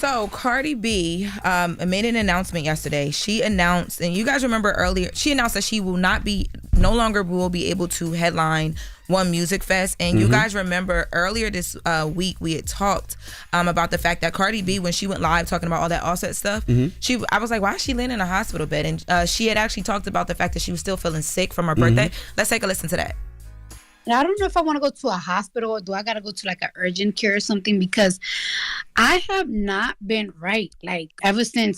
So Cardi B made an announcement yesterday. She announced, and you guys remember earlier, she announced that she will no longer will be able to headline One Music Fest. And you guys remember earlier this week we had talked about the fact that Cardi B, when she went live talking about all that Offset stuff, I was like, why is she laying in a hospital bed? And she had actually talked about the fact that she was still feeling sick from her birthday. Let's take a listen to that. I don't know if I want to go to a hospital or do I got to go to like an urgent care or something, because I have not been right like ever since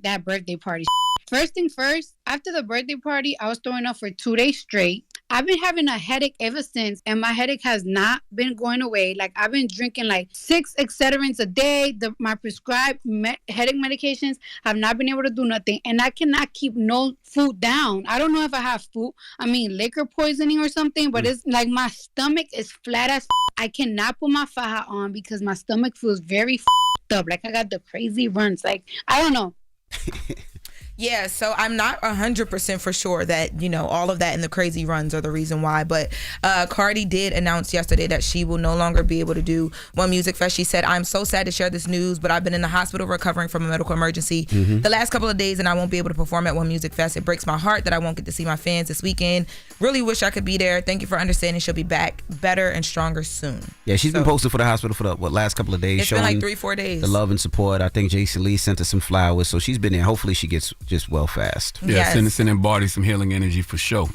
that birthday party. First thing first, after the birthday party, I was throwing up for 2 days straight. I've been having a headache ever since, and my headache has not been going away. Like, I've been drinking like 6 Excederins a day. My prescribed headache medications have not been able to do nothing, and I cannot keep no food down. I don't know if I have liquor poisoning or something, but it's like my stomach is flat as I cannot put my faja on because my stomach feels very up. Like, I got the crazy runs. Like, I don't know. Yeah, so I'm not 100% for sure that, all of that and the crazy runs are the reason why. But Cardi did announce yesterday that she will no longer be able to do One Music Fest. She said, I'm so sad to share this news, but I've been in the hospital recovering from a medical emergency the last couple of days, and I won't be able to perform at One Music Fest. It breaks my heart that I won't get to see my fans this weekend. Really wish I could be there. Thank you for understanding. She'll be back better and stronger soon. Yeah, she's been posted for the hospital for the last couple of days. It's been like 3-4 days. The love and support. I think Jason Lee sent her some flowers, so she's been there. Hopefully she gets just well fast. Yeah, sending Barty some healing energy for sure.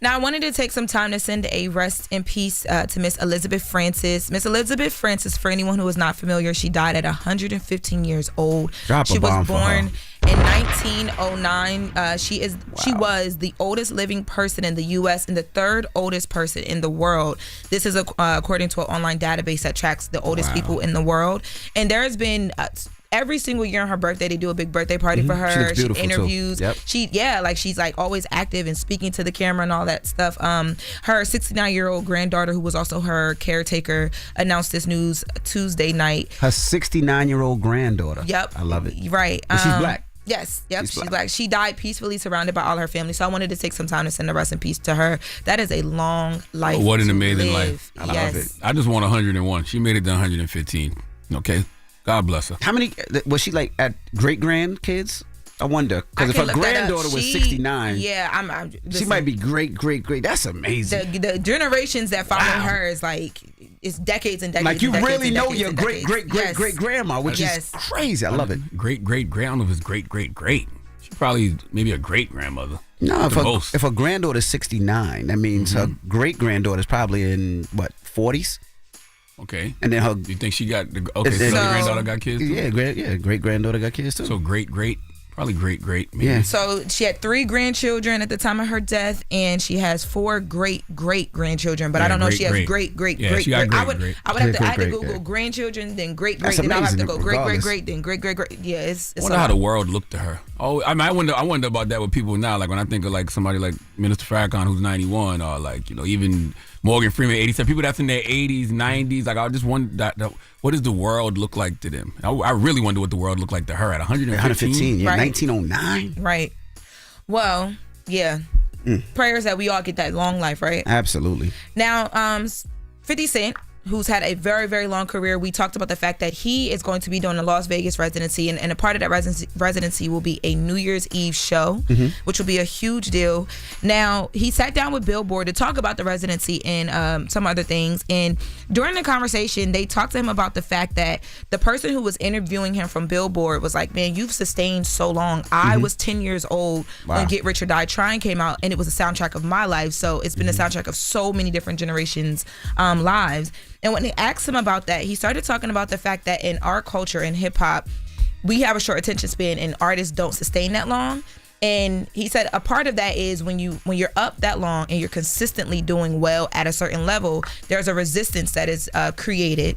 Now, I wanted to take some time to send a rest in peace to Miss Elizabeth Francis. Miss Elizabeth Francis, for anyone who is not familiar, she died at 115 years old. She was born in 1909. She was the oldest living person in the U.S. and the third oldest person in the world. This is according to an online database that tracks the oldest people in the world. And there has been every single year on her birthday, they do a big birthday party for her. She interviews. Yep. She's like always active and speaking to the camera and all that stuff. Her 69-year-old granddaughter, who was also her caretaker, announced this news Tuesday night. Her 69-year-old granddaughter. Yep. I love it. Right. And she's black. Yes, she's black. She died peacefully surrounded by all her family. So I wanted to take some time to send a rest in peace to her. That is a long life. What an amazing life. I love it. I just want 101. She made it to 115. Okay. God bless her. How many was she like at great grandkids? I wonder, because if her granddaughter was 69, she might be great. That's amazing. The generations that follow her is like it's decades and decades. Like you and decades really and know decades your and great grandma, which is crazy. I love it. Great grandma was great. She's probably maybe a great grandmother. No, if her granddaughter's 69, that means her great granddaughter's probably in what 40s. Okay. And then you think she got so the granddaughter got kids too? Yeah, great granddaughter got kids too. So great, probably great. Maybe. Yeah. So she had 3 grandchildren at the time of her death, and she has 4 great grandchildren. But I don't know if she has great. I would have to Google grandchildren, then great. Then I'll have to go great, then great. Yeah, it's. I wonder how the world looked to her. Oh, I mean, I wonder about that with people now. Like when I think of like somebody like Minister Farrakhan who's 91, or like even Morgan Freeman 87. People that's in their 80s, 90s. Like I just wonder that what does the world look like to them? I really wonder what the world looked like to her at 115. Yeah, right. 1909. Right. Well, yeah. Prayers that we all get that long life, right? Absolutely. Now, 50 Cent, who's had a very, very long career, we talked about the fact that he is going to be doing a Las Vegas residency, and a part of that residency will be a New Year's Eve show, which will be a huge deal. Now, he sat down with Billboard to talk about the residency and some other things, and during the conversation, they talked to him about the fact that the person who was interviewing him from Billboard was like, man, you've sustained so long. I was 10 years old when Get Rich or Die Trying came out, and it was a soundtrack of my life, so it's been a soundtrack of so many different generations' lives. And when they asked him about that, he started talking about the fact that in our culture, in hip hop, we have a short attention span and artists don't sustain that long. And he said a part of that is when you're up that long and you're consistently doing well at a certain level, there's a resistance that is created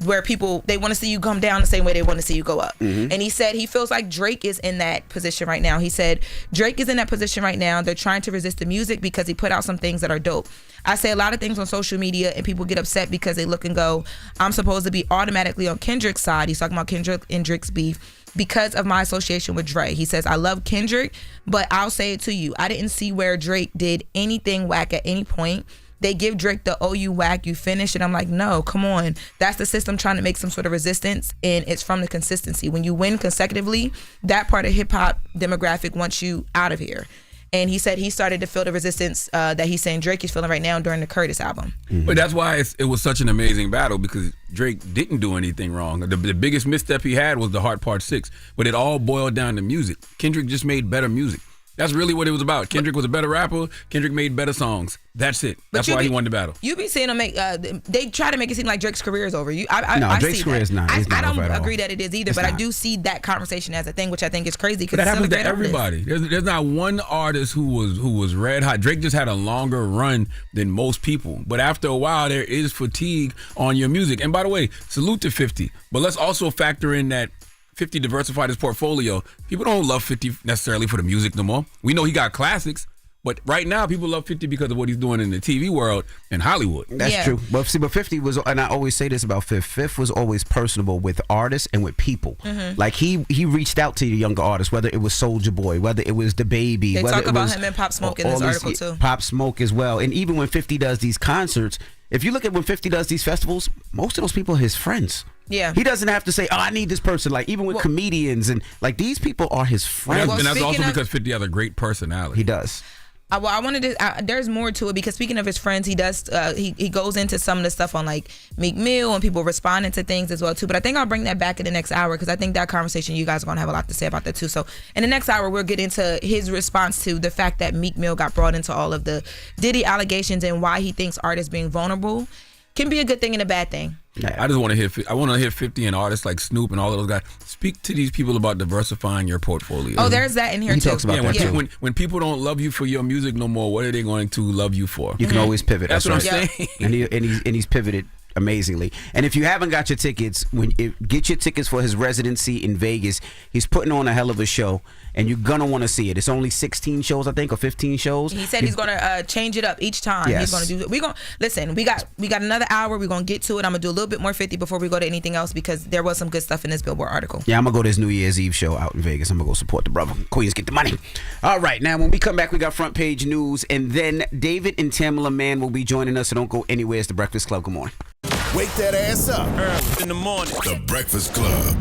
where people, they want to see you come down the same way they want to see you go up. And he said he feels like Drake is in that position right now. He said Drake is in that position right now. They're trying to resist the music because he put out some things that are dope. I say a lot of things on social media and people get upset because they look and go, I'm supposed to be automatically on Kendrick's side. He's talking about Kendrick and Drake's beef because of my association with Dre. He says, I love Kendrick, but I'll say it to you. I didn't see where Drake did anything whack at any point. they give Drake the "oh, you whack, you finished," and I'm like, no, come on, that's the system trying to make some sort of resistance, and it's from the consistency. When you win consecutively, that part of hip hop demographic wants you out of here. And he said he started to feel the resistance that he's saying Drake is feeling right now during the Curtis album. Mm-hmm. But that's why it was such an amazing battle, because Drake didn't do anything wrong. The biggest misstep he had was the Heart Part 6, but it all boiled down to music. Kendrick just made better music. That's really what it was about. Kendrick was a better rapper. Kendrick made better songs. That's it. That's why he won the battle. You be seeing them make. They try to make it seem like Drake's career is over. No, Drake's career is not. I don't agree that it is either, but I do see that conversation as a thing, which I think is crazy. But that happens to everybody. There's not one artist who was red hot. Drake just had a longer run than most people. But after a while, there is fatigue on your music. And by the way, salute to 50. But let's also factor in that 50 diversified his portfolio. People don't love 50 necessarily for the music no more. We know he got classics, but right now people love 50 because of what he's doing in the TV world and Hollywood. That's true. But 50 was, and I always say this about Fifth was always personable with artists and with people. Mm-hmm. Like he reached out to the younger artists, whether it was Soulja Boy, whether it was DaBaby. They whether talk it about was, him and Pop Smoke in this article too. Pop Smoke as well. And even when 50 does these concerts, if you look at when 50 does these festivals, most of those people are his friends. Yeah. He doesn't have to say, oh, I need this person. Like, even with comedians and, like, these people are his friends. And that's also because 50 has a great personality. He does. Well, I wanted to. There's more to it because speaking of his friends, he does. He goes into some of the stuff on like Meek Mill and people responding to things as well too. But I think I'll bring that back in the next hour because I think that conversation you guys are gonna have a lot to say about that too. So in the next hour, we'll get into his response to the fact that Meek Mill got brought into all of the Diddy allegations and why he thinks artists being vulnerable can be a good thing and a bad thing. I just want to hit. I want to hit 50 and artists like Snoop and all of those guys. Speak to these people about diversifying your portfolio. Oh, there's that in here too. He talks about that too. When people don't love you for your music no more, what are they going to love you for? You can always pivot. That's what right. I'm saying. And he's pivoted amazingly. And if you haven't got your tickets, get your tickets for his residency in Vegas. He's putting on a hell of a show, and you're gonna want to see it. It's only 16 shows, I think, or 15 shows. He said he's gonna change it up each time. Yes. He's gonna do. We gonna listen. We got another hour. We're gonna get to it. I'm gonna do a little bit more 50 before we go to anything else because there was some good stuff in this Billboard article. Yeah, I'm gonna go to his New Year's Eve show out in Vegas. I'm gonna go support the brother. Queens, get the money. All right, now when we come back, we got front page news, and then David and Tamala Mann will be joining us. So don't go anywhere. It's the Breakfast Club. Good morning. Wake that ass up. In the morning. The Breakfast Club.